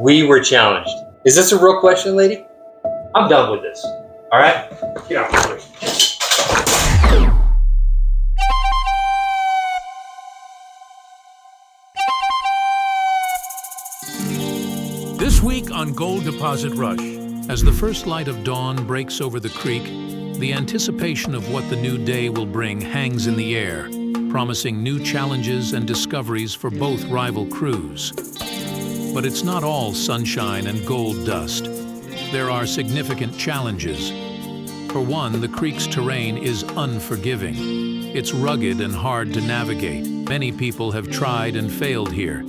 We were challenged. Is this a real question, lady? I'm done with this. All right? Get out first. This week on Gold Deposit Rush, as the first light of dawn breaks over the creek, the anticipation of what the new day will bring hangs in the air, promising new challenges and discoveries for both rival crews. But it's not all sunshine and gold dust. There are significant challenges. For one, the creek's terrain is unforgiving. It's rugged and hard to navigate. Many people have tried and failed here.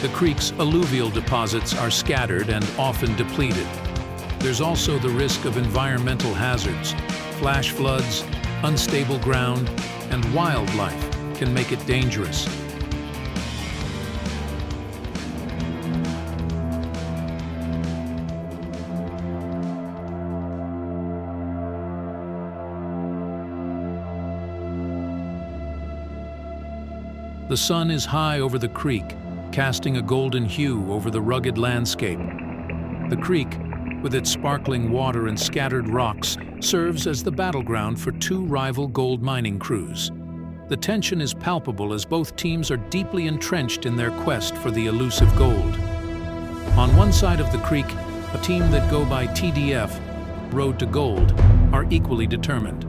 The creek's alluvial deposits are scattered and often depleted. There's also the risk of environmental hazards. Flash floods, unstable ground, and wildlife can make it dangerous. The sun is high over the creek, casting a golden hue over the rugged landscape. The creek, with its sparkling water and scattered rocks, serves as the battleground for two rival gold mining crews. The tension is palpable as both teams are deeply entrenched in their quest for the elusive gold. On one side of the creek, a team that go by TDF Road to Gold are equally determined.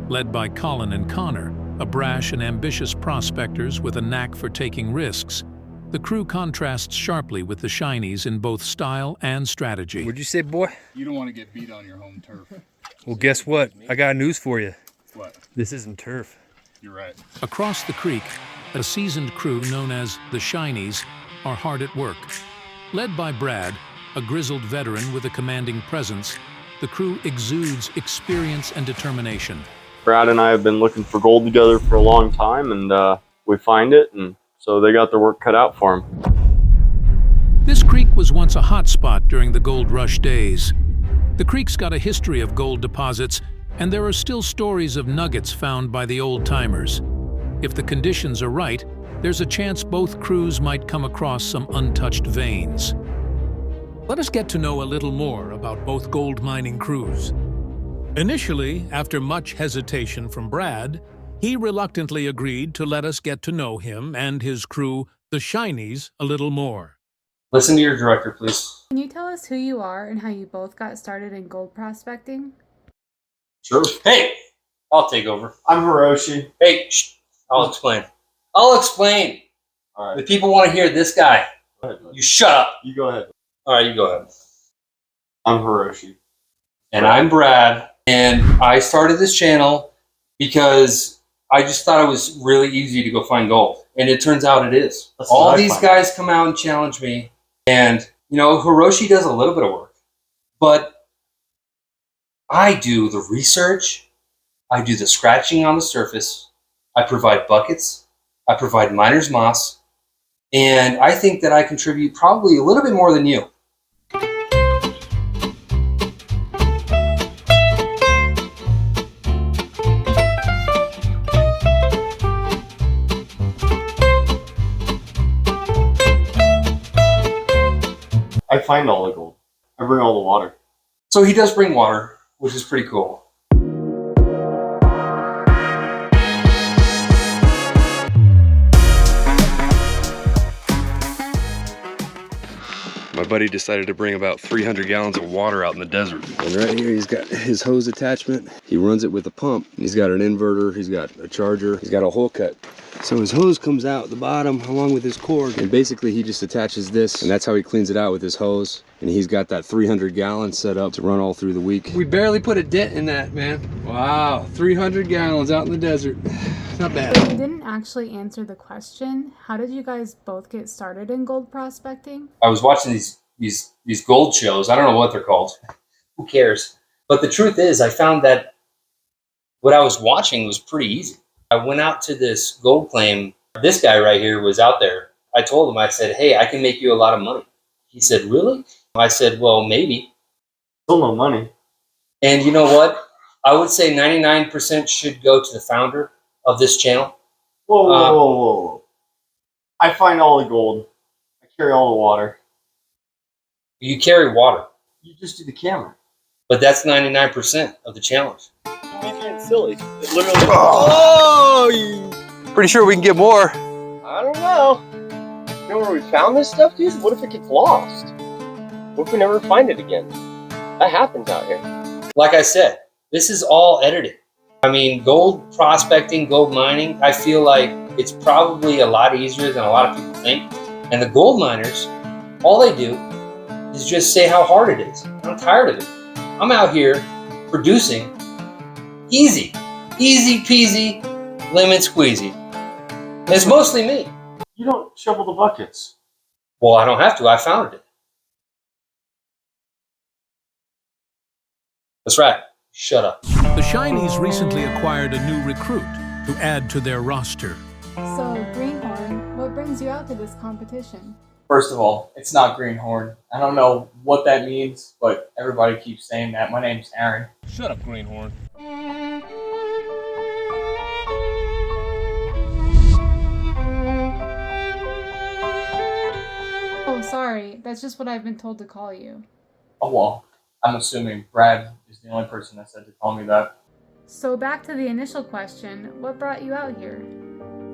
Led by Colin and Connor, a brash and ambitious prospectors with a knack for taking risks, the crew contrasts sharply with the Shinies in both style and strategy. What'd you say, boy? You don't want to get beat on your home turf. Well, guess what? I got news for you. What? This isn't turf. You're right. Across the creek, a seasoned crew known as the Shinies are hard at work. Led by Brad, a grizzled veteran with a commanding presence, the crew exudes experience and determination. Brad and I have been looking for gold together for a long time, and we find it, and so they got their work cut out for them. This creek was once a hot spot during the gold rush days. The creek's got a history of gold deposits, and there are still stories of nuggets found by the old-timers. If the conditions are right, there's a chance both crews might come across some untouched veins. Let us get to know a little more about both gold mining crews. Initially, after much hesitation from Brad, he reluctantly agreed to let us get to know him and his crew, the Shinies, a little more. Listen to your director, please. Can you tell us who you are and how you both got started in gold prospecting? Sure. Hey, I'll take over. I'm Hiroshi. Hey, shh. I'll explain. I'll explain. All The right. people want to hear this guy. Go ahead. You shut up. You go ahead. All right, you go ahead. I'm Hiroshi. And I'm Brad. And I started this channel because I just thought it was really easy to go find gold. And it turns out it is. That's what All I these find. guys come out and challenge me. And, Hiroshi does a little bit of work. But I do the research. I do the scratching on the surface. I provide buckets. I provide miner's moss. And I think that I contribute probably a little bit more than you. I find all the gold. I bring all the water. So he does bring water, which is pretty cool. My buddy decided to bring about 300 gallons of water out in the desert. And right here, he's got his hose attachment. He runs it with a pump. He's got an inverter, he's got a charger, he's got a hole cut. So his hose comes out the bottom along with his cord. And basically he just attaches this, and that's how he cleans it out with his hose. And he's got that 300 gallons set up to run all through the week. We barely put a dent in that, man. Wow, 300 gallons out in the desert. Not bad. You didn't actually answer the question. How did you guys both get started in gold prospecting? I was watching these gold shows. I don't know what they're called. Who cares? But the truth is, I found that what I was watching was pretty easy. I went out to this gold claim. This guy right here was out there. I told him, I said, hey, I can make you a lot of money. He said, really? I said, well, maybe. Still no money. And you know what? I would say 99% should go to the founder of this channel. Whoa. I find all the gold. I carry all the water. You carry water, You just do the camera. but that's 99% of the challenge. You're being silly. It literally. Oh! Pretty sure we can get more. I don't know. You know where we found this stuff, dude? What if it gets lost? What if we never find it again? That happens out here. Like I said, this is all edited. I mean, gold prospecting, gold mining, I feel like it's probably a lot easier than a lot of people think. And the gold miners, all they do is just say how hard it is. I'm tired of it. I'm out here producing easy peasy, lemon squeezy. And it's mostly me. You don't shovel the buckets. Well, I don't have to. I founded it. That's right. Shut up. The Shinies recently acquired a new recruit to add to their roster. So, Greenhorn, what brings you out to this competition? First of all, it's not Greenhorn. I don't know what that means, but everybody keeps saying that. My name's Aaron. Shut up, Greenhorn. Oh, sorry. That's just what I've been told to call you. Oh, well, I'm assuming Brad is the only person that said to call me that. So, back to the initial question, what brought you out here?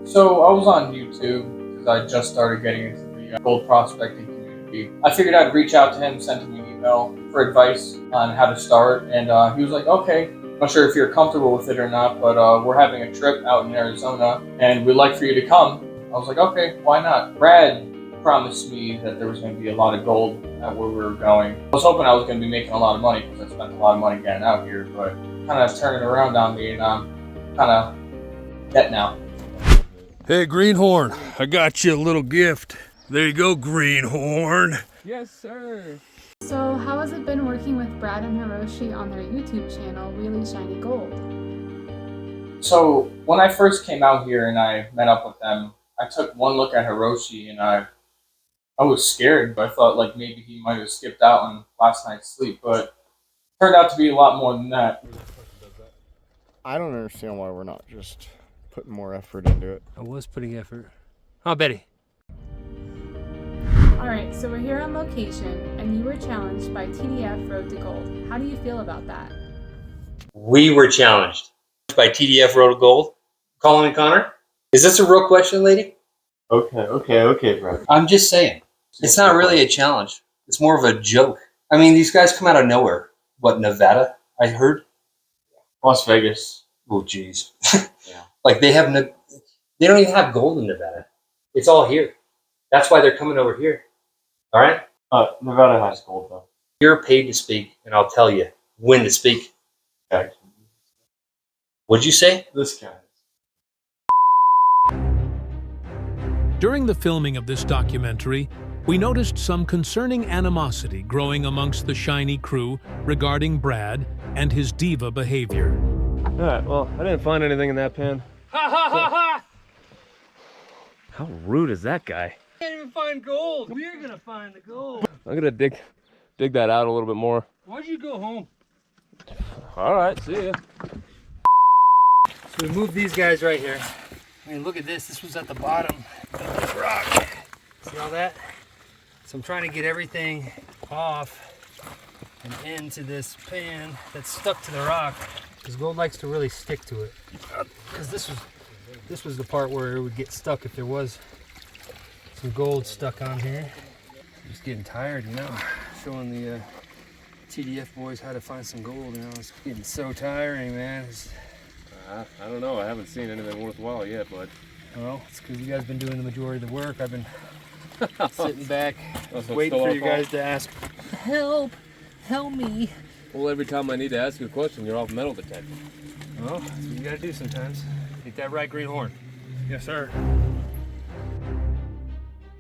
So I was on YouTube because I just started getting into the gold prospecting community. I figured I'd reach out to him, send him an email for advice on how to start, and he was like, okay, I'm not sure if you're comfortable with it or not, but we're having a trip out in Arizona, and we'd like for you to come. I was like, okay, why not? Brad promised me that there was going to be a lot of gold at where we were going. I was hoping I was going to be making a lot of money because I spent a lot of money getting out here, but kind of turned it around on me, and I'm kind of dead now. Hey, Greenhorn, I got you a little gift. There you go, Greenhorn. Yes, sir. So, how has it been working with Brad and Hiroshi on their YouTube channel, Wheelie Shiny Gold? So when I first came out here and I met up with them, I took one look at Hiroshi and I was scared, but I thought like maybe he might have skipped out on last night's sleep, but it turned out to be a lot more than that. I don't understand why we're not just putting more effort into it. I was putting effort. Oh, Betty. Alright, so we're here on location, and you were challenged by TDF Road to Gold. How do you feel about that? We were challenged by TDF Road to Gold. Colin and Connor? Is this a real question, lady? Okay, Brad. I'm just saying. It's not really a challenge. It's more of a joke. I mean, these guys come out of nowhere. What, Nevada? I heard? Las Vegas. Oh, jeez. Yeah. Like, they don't even have gold in Nevada. It's all here. That's why they're coming over here. All right? Nevada has gold, though. You're paid to speak, and I'll tell you when to speak. Okay. What'd you say? This guy. During the filming of this documentary, we noticed some concerning animosity growing amongst the Shiny crew regarding Brad and his diva behavior. All right, well, I didn't find anything in that pan. Ha ha ha ha! How rude is that guy? Can't even find gold. We're gonna find the gold. I'm gonna dig that out a little bit more. Why'd you go home? All right, see ya. So we moved these guys right here. I mean, look at this. This was at the bottom of this rock. See all that? So I'm trying to get everything off and into this pan that's stuck to the rock, because gold likes to really stick to it. Because this was the part where it would get stuck if there was some gold stuck on here. I'm just getting tired, you know, showing the TDF boys how to find some gold. You know, it's getting so tiring, man. I don't know. I haven't seen anything worthwhile yet, but Well, it's because you guys have been doing the majority of the work. I've been sitting back, waiting for you guys to ask, help me. well, every time I need to ask you a question, you're off metal detector. Well, that's what you gotta do sometimes. Get that right, Greenhorn. Yes, sir.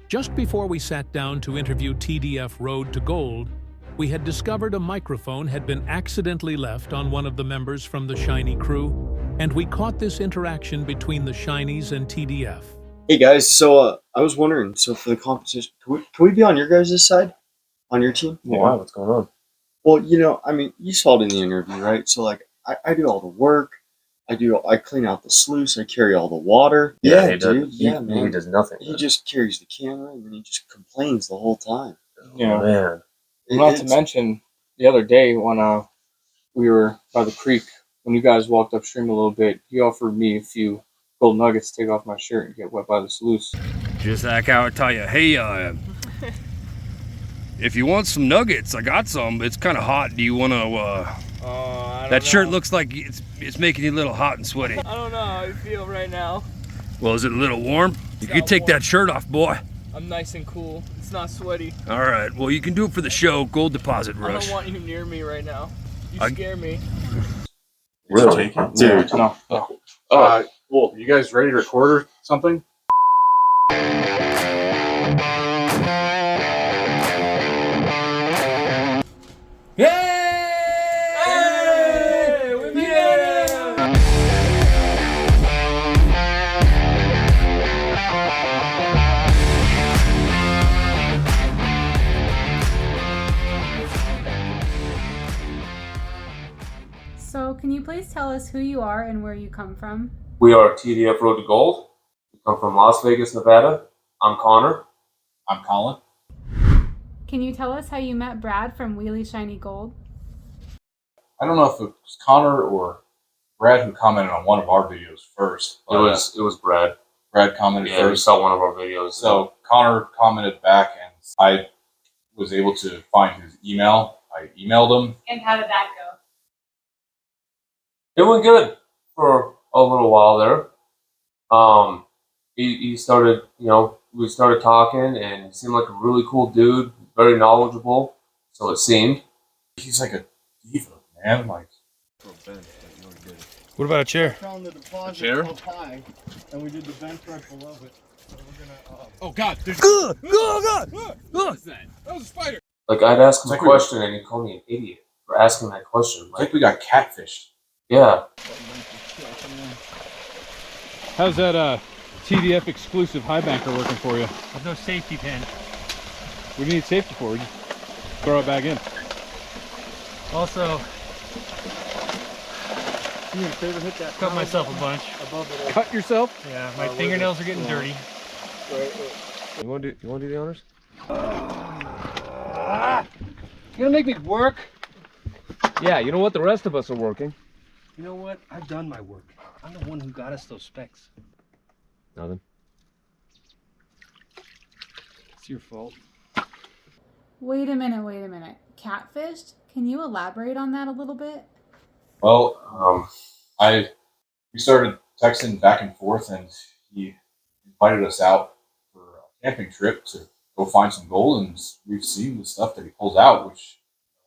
Just before we sat down to interview TDF Road to Gold, we had discovered a microphone had been accidentally left on one of the members from the Shiny crew, and we caught this interaction between the Shinies and TDF. Hey guys, so I was wondering, so for the competition, can we be on your guys' side? On your team? Why? What's going on? Well, you know, I mean, you saw it in the interview, right? So like, I do all the work. I clean out the sluice. I carry all the water. Yeah, he dude. does, Yeah, man. He does nothing. He just carries the camera and then he just complains the whole time. You know, Man. not to mention the other day when we were by the creek, when you guys walked upstream a little bit, he offered me a few gold nuggets to take off my shirt and get wet by the sluice. Just like how I tell you, hey, if you want some nuggets, I got some. It's kind of hot. Do you want to? That shirt looks like it's making you a little hot and sweaty. I don't know how I feel right now. Well, is it a little warm? You can take that shirt off, boy. I'm nice and cool. It's not sweaty. All right. Well, you can do it for the show. Gold deposit rush. I don't want you near me right now. You scare me. Really? Dude. No. Well, you guys ready to record or something? Hey! We made it! So, can you please tell us who you are and where you come from? We are TDF Road to Gold. We come from Las Vegas, Nevada. I'm Connor. I'm Colin. Can you tell us how you met Brad from Wheelie Shiny Gold? I don't know if it was Connor or Brad who commented on one of our videos first. It was Brad. Brad commented Yeah, he first. saw one of our videos. So Connor commented back, and I was able to find his email. I emailed him. And how did that go? It went good for a little while there. He started, we started talking, and he seemed like a really cool dude, very knowledgeable. So it seemed. He's like a diva, man. Like, What about a chair? Found the deposit chair? up high, and we did the vent right below it. So we're gonna. oh God, there's What is that? That was a spider. Like, I'd ask him It's like a question, and he'd call me an idiot for asking that question. It's like we got catfished. Yeah. How's that TDF exclusive high banker working for you? With no safety pin. What do you need safety for? We just throw it back in. Also, cut myself a bunch. Cut yourself? Yeah, my fingernails are getting dirty. You want to do the honors? You gonna make me work? Yeah, you know what? The rest of us are working. You know what? I've done my work. I'm the one who got us those specs. Nothing. It's your fault. Wait a minute. Catfished? Can you elaborate on that a little bit? Well, we started texting back and forth, and he invited us out for a camping trip to go find some gold, and we've seen the stuff that he pulls out, which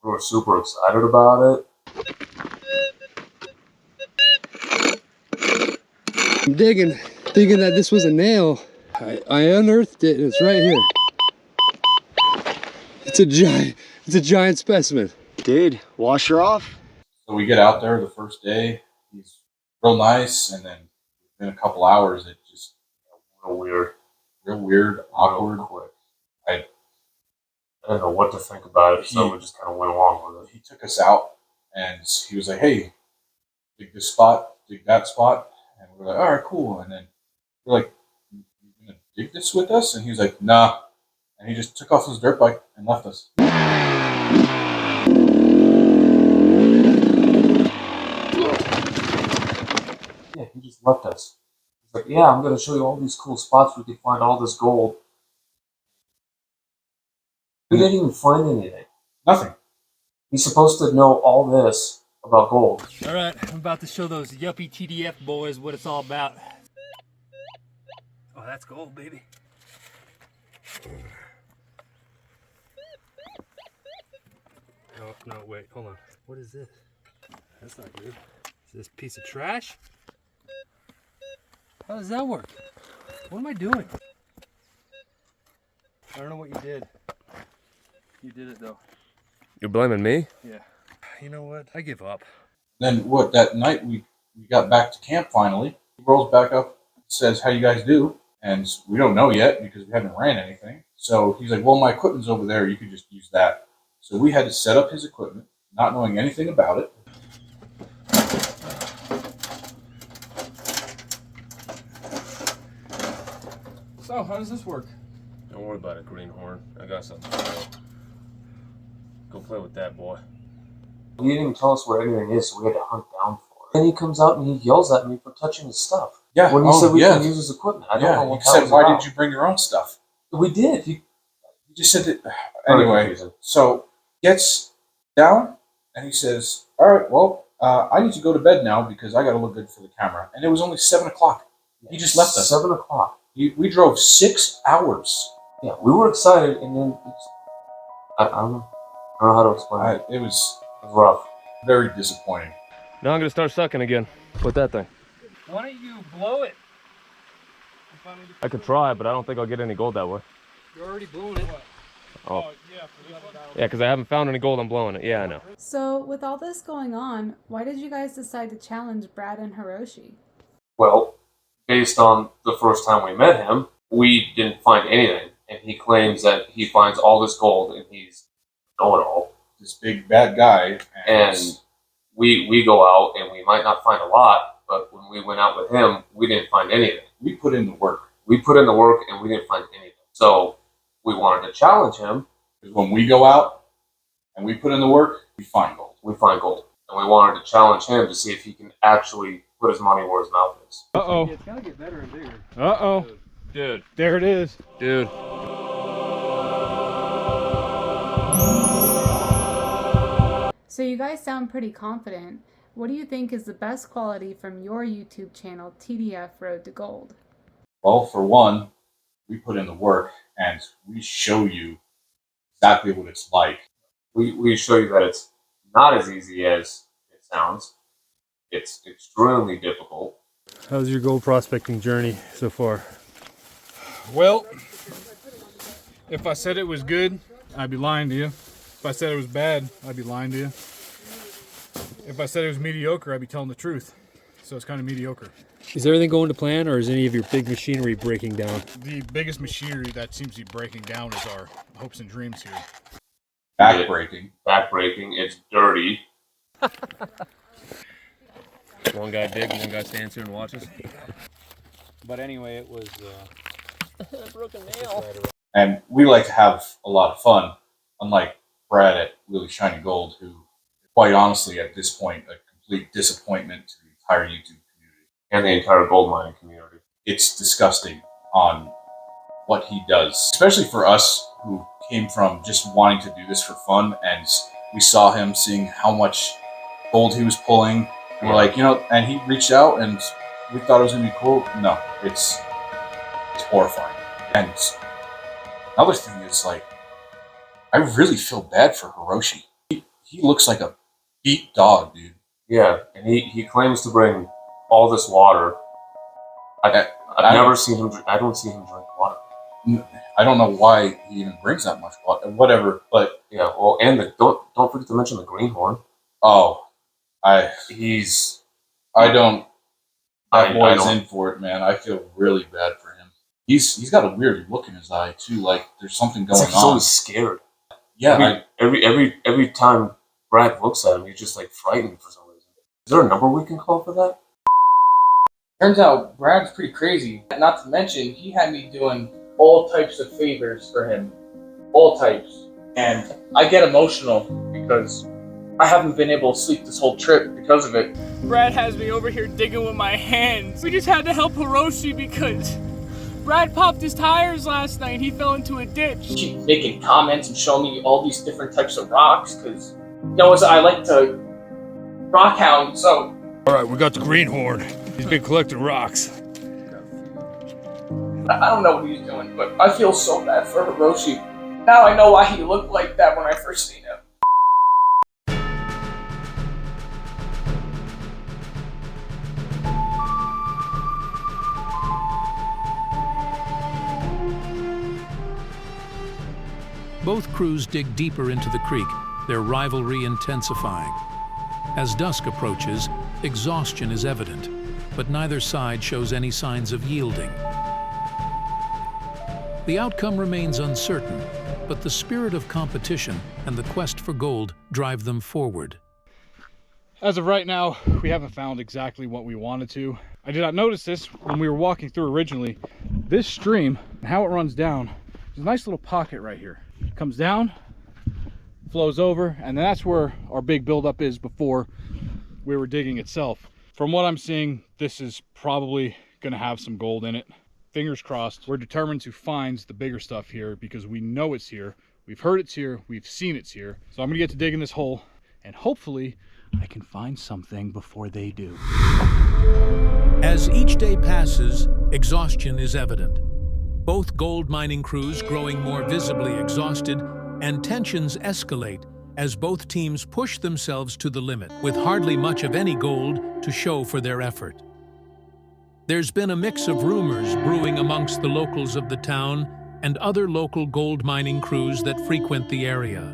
We were super excited about it. I'm digging, thinking that this was a nail. I unearthed it, and it's right here. It's a giant specimen. Dude, wash her off. So we get out there the first day. He's real nice, and then in a couple hours, it just real weird, awkward. Quick. I didn't know what to think about it, so we just kind of went along with it. He took us out, and he was like, "Hey, dig this spot, dig that spot," and we were like, "All right, cool." And then we're like, "You gonna dig this with us?" And he was like, "Nah," and he just took off his dirt bike and left us. Yeah, he just left us. He's like, yeah, I'm going to show you all these cool spots where you can find all this gold. We didn't even find anything. Nothing. He's supposed to know all this about gold. All right, I'm about to show those yuppie TDF boys what it's all about. Oh, that's gold, baby. Oh, no, wait, hold on. What is this? That's not good. Is this a piece of trash? How does that work? What am I doing? I don't know what you did. You did it, though. You're blaming me? Yeah. You know what? I give up. Then that night we got back to camp finally. He rolls back up, says, "How you guys do?" And we don't know yet because we haven't ran anything. So he's like, "Well, my equipment's over there. You could just use that." So we had to set up his equipment, not knowing anything about it. So, how does this work? Don't worry about it, Greenhorn. I got something for you. Go play with that, boy. He didn't even tell us where anything is, so we had to hunt down for it. Then he comes out and he yells at me for touching his stuff. Yeah. When he said we can use his equipment. I don't know what he said, was why about. did you bring your own stuff? We did. He just said that. Anyway, so gets down and he says, all right, well, I need to go to bed now because I got to look good for the camera. And it was only 7 o'clock. He just left us. 7 o'clock. We drove 6 hours. Yeah, we were excited, and then I don't know. I don't know how to explain it. It was rough. Very disappointing. Now I'm gonna start sucking again. With that thing. Why don't you blow it? I could try, but I don't think I'll get any gold that way. You're already blowing it. Oh. Yeah, because I haven't found any gold, I'm blowing it. Yeah, I know. So, with all this going on, why did you guys decide to challenge Brad and Hiroshi? Well, based on the first time we met him, we didn't find anything. And he claims that he finds all this gold and he's know-it-all. This big bad guy. And we go out and we might not find a lot, but when we went out with him, we didn't find anything. We put in the work. We put in the work and we didn't find anything. So we wanted to challenge him. Because when we go out and we put in the work, we find gold. We find gold. And we wanted to challenge him to see if he can actually put his money where his mouth is. Uh-oh. It's gonna get better and bigger. Uh-oh. Dude. There it is. Dude. So you guys sound pretty confident. What do you think is the best quality from your YouTube channel, TDF Road to Gold? Well, for one, we put in the work and we show you exactly what it's like. We show you that it's not as easy as it sounds. It's extremely difficult. How's your gold prospecting journey so far? Well, if I said it was good, I'd be lying to you. If I said it was bad, I'd be lying to you. If I said it was mediocre, I'd be telling the truth. So it's kind of mediocre. Is everything going to plan, or is any of your big machinery breaking down? The biggest machinery that seems to be breaking down is our hopes and dreams here. Backbreaking. Backbreaking. It's dirty. One guy big, one guy stands here and watches. But anyway, it was broken nail. And we like to have a lot of fun, unlike Brad at Wheelie Shiny Gold, who, quite honestly, at this point, a complete disappointment to the entire YouTube community. And the entire gold mining community. It's disgusting on what he does, especially for us who came from just wanting to do this for fun, and we saw him seeing how much gold he was pulling. And we're like, and he reached out and we thought it was going to be cool. No, it's horrifying. And another thing is, like, I really feel bad for Hiroshi. He looks like a beat dog, dude. Yeah, and he claims to bring all this water. I've never seen him. I don't see him drink water. I don't know why he even brings that much water. Whatever, but yeah. Well, and don't forget to mention the Greenhorn. Oh, I don't. That boy's in for it, man. I feel really bad for him. He's got a weird look in his eye too. Like there's something going on. He's always scared. Yeah. Every time Brad looks at him, he's just like frightened for some reason. Is there a number we can call for that? Turns out Brad's pretty crazy. Not to mention, he had me doing all types of favors for him. All types. And I get emotional because I haven't been able to sleep this whole trip because of it. Brad has me over here digging with my hands. We just had to help Hiroshi because Brad popped his tires last night. He fell into a ditch. Keep making comments and showing me all these different types of rocks because, I like to rock hound, so. All right, we got the Greenhorn. He's been collecting rocks. I don't know what he's doing, but I feel so bad for Hiroshi. Now I know why he looked like that when I first seen him. Both crews dig deeper into the creek, their rivalry intensifying. As dusk approaches, exhaustion is evident, but neither side shows any signs of yielding. The outcome remains uncertain, but the spirit of competition and the quest for gold drive them forward. As of right now, we haven't found exactly what we wanted to. I did not notice this when we were walking through originally. This stream, and how it runs down, there's a nice little pocket right here. It comes down, flows over, and that's where our big buildup is before we were digging itself. From what I'm seeing, this is probably gonna have some gold in it. Fingers crossed. We're determined to find the bigger stuff here because we know it's here. We've heard it's here, we've seen it's here. So I'm gonna get to digging this hole, and hopefully I can find something before they do. As each day passes, exhaustion is evident. Both gold mining crews growing more visibly exhausted, and tensions escalate as both teams push themselves to the limit, with hardly much of any gold to show for their effort. There's been a mix of rumors brewing amongst the locals of the town and other local gold mining crews that frequent the area.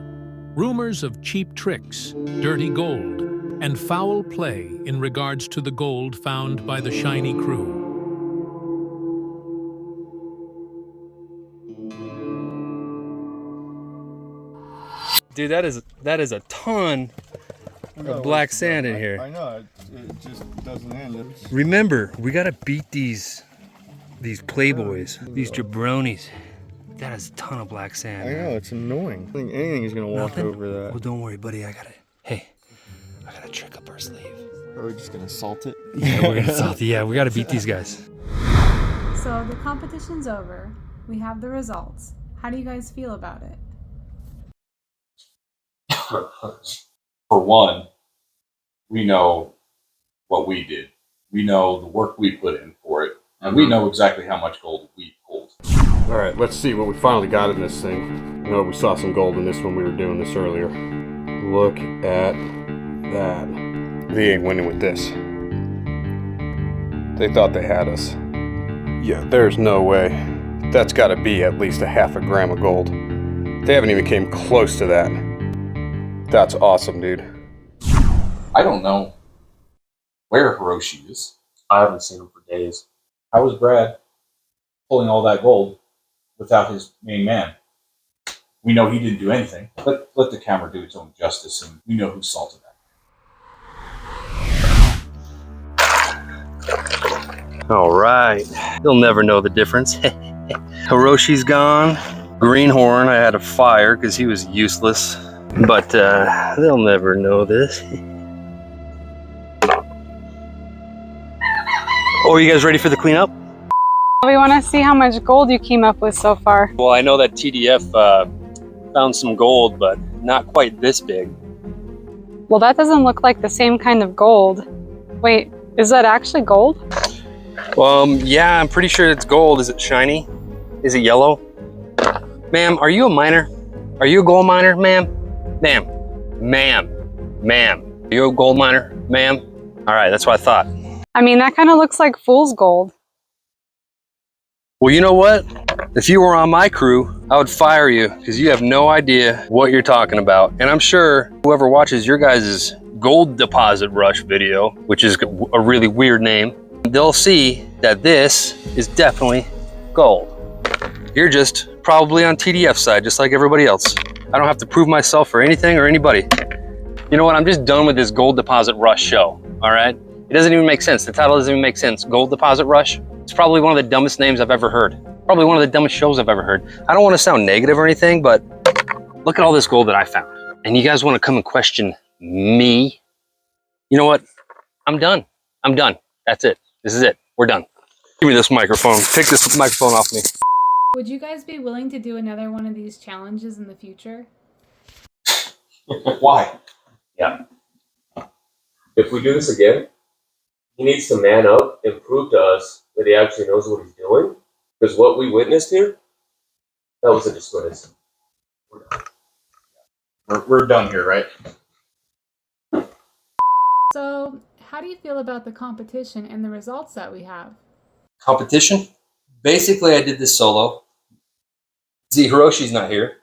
Rumors of cheap tricks, dirty gold, and foul play in regards to the gold found by the shiny crew. Dude, that is a ton of black sand in here. I know, it just doesn't end. Remember, we gotta beat these playboys, these jabronis. That is a ton of black sand. I know, it's annoying. I think anything is gonna walk over that. Well, don't worry, buddy. I got a trick up our sleeve. Are we just gonna salt it? Yeah, we're gonna salt it. Yeah, we gotta beat these guys. So the competition's over. We have the results. How do you guys feel about it? For one, we know what we did. We know the work we put in for it, and we know exactly how much gold we pulled. All right, let's see what we finally got in this thing. I know we saw some gold in this when we were doing this earlier. Look at that. They ain't winning with this. They thought they had us. Yeah, there's no way. That's gotta be at least a half a gram of gold. They haven't even came close to that. That's awesome, dude. I don't know where Hiroshi is. I haven't seen him for days. How was Brad pulling all that gold without his main man? We know he didn't do anything. Let the camera do its own justice, and we know who salted that. All right. They'll never know the difference. Hiroshi's gone. Greenhorn, I had to fire because he was useless. But they'll never know this. Oh, are you guys ready for the cleanup? We want to see how much gold you came up with so far. Well, I know that TDF found some gold, but not quite this big. Well, that doesn't look like the same kind of gold. Wait, is that actually gold? Yeah, I'm pretty sure it's gold. Is it shiny? Is it yellow? Ma'am, are you a miner? Are you a gold miner, ma'am? Ma'am. Are you a gold miner, ma'am? All right, that's what I thought. I mean, that kind of looks like fool's gold. Well, you know what? If you were on my crew, I would fire you because you have no idea what you're talking about. And I'm sure whoever watches your guys' gold deposit rush video, which is a really weird name, they'll see that this is definitely gold. You're just probably on TDF side, just like everybody else. I don't have to prove myself for anything or anybody. You know what? I'm just done with this gold deposit rush show, all right? It doesn't even make sense. The title doesn't even make sense. Gold deposit rush. It's probably one of the dumbest names I've ever heard. Probably one of the dumbest shows I've ever heard. I don't want to sound negative or anything, but look at all this gold that I found. And you guys want to come and question me? You know what? I'm done. I'm done. That's it. This is it. We're done. Give me this microphone. Take this microphone off me. Would you guys be willing to do another one of these challenges in the future? Why? Yeah. If we do this again, he needs to man up and prove to us that he actually knows what he's doing. Because what we witnessed here, that was a disgrace. We're done here, right? So, how do you feel about the competition and the results that we have? Competition? Basically, I did this solo. See, Hiroshi's not here.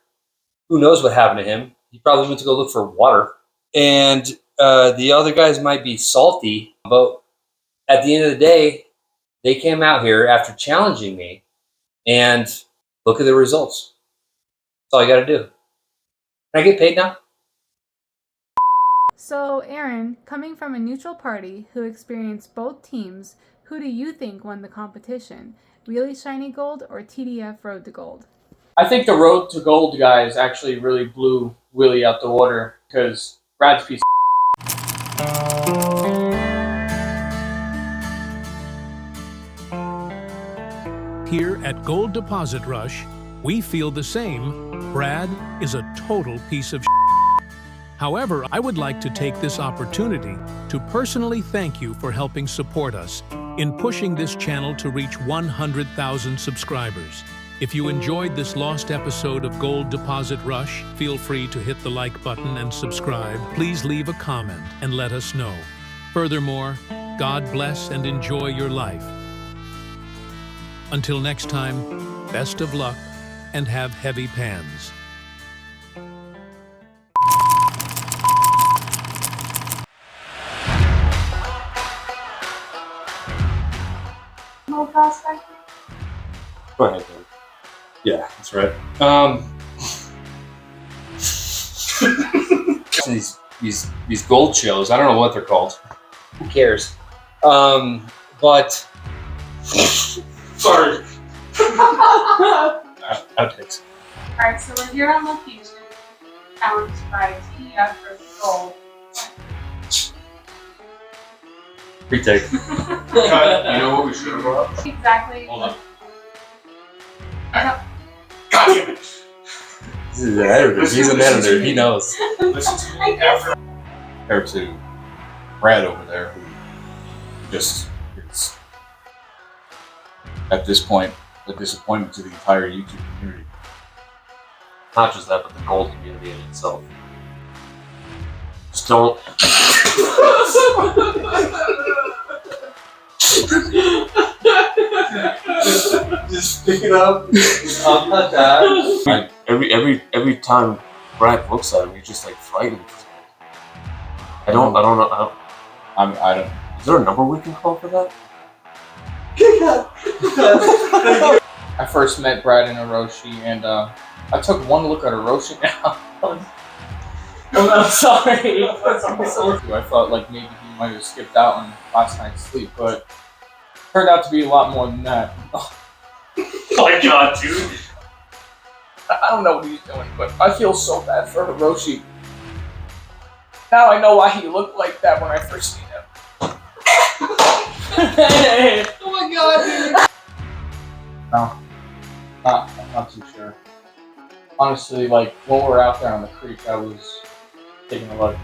Who knows what happened to him? He probably went to go look for water. And the other guys might be salty, but at the end of the day, they came out here after challenging me, and look at the results. all you gotta do. Can I get paid now? So, Aaron, coming from a neutral party who experienced both teams, who do you think won the competition? Wheelie Shiny Gold or TDF Road to Gold? I think the Road to Gold guys actually really blew Wheelie out the water because Brad's piece Here at Gold Deposit Rush, we feel the same. Brad is a total piece of However, I would like to take this opportunity to personally thank you for helping support us in pushing this channel to reach 100,000 subscribers. If you enjoyed this lost episode of Gold Deposit Rush, feel free to hit the like button and subscribe. Please leave a comment and let us know. Furthermore, God bless and enjoy your life. Until next time, best of luck and have heavy pans. No prospector? Go ahead, then. Yeah, that's right. These gold shows, I don't know what they're called. Who cares? But sorry. Outtakes. Alright, so when you're on location, found by TDF Road to Gold. Retake. You know what we should have brought? Exactly. Hold on. I God damn it. This is an editor. He's an editor. He knows. Listen to me after. Compared to Brad over there, who just is, at this point, a disappointment to the entire YouTube community. Not just that, but the gold community in itself. Just don't. Just pick it up. I'm not that. Every time Brad looks at him, he's just like frightened. I don't know. I don't. Is there a number we can call for that? I first met Brad in Orochi, and I took one look at Orochi now. I'm sorry. I thought like maybe he might have skipped out on last night's sleep, but turned out to be a lot more than that. Oh my god, dude. I don't know what he's doing, but I feel so bad for Hiroshi. Now I know why he looked like that when I first seen him. Oh my god, dude! No, not too sure. Honestly, like when we were out there on the creek, I was taking a look.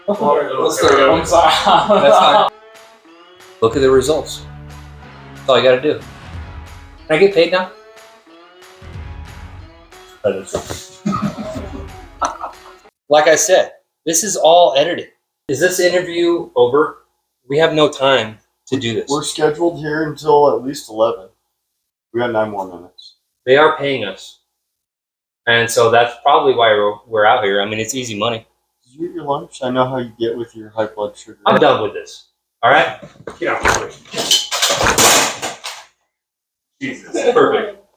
Let's start. That's fine. Look at the results. That's all you gotta do. Can I get paid now? Like I said, this is all edited. Is this interview over? We have no time to do this. We're scheduled here until at least 11. We got 9 more minutes. They are paying us. And so that's probably why we're out here. I mean, it's easy money. Did you eat your lunch? I know how you get with your high blood sugar. I'm done with this. All right? Get out of the way. Jesus. Perfect.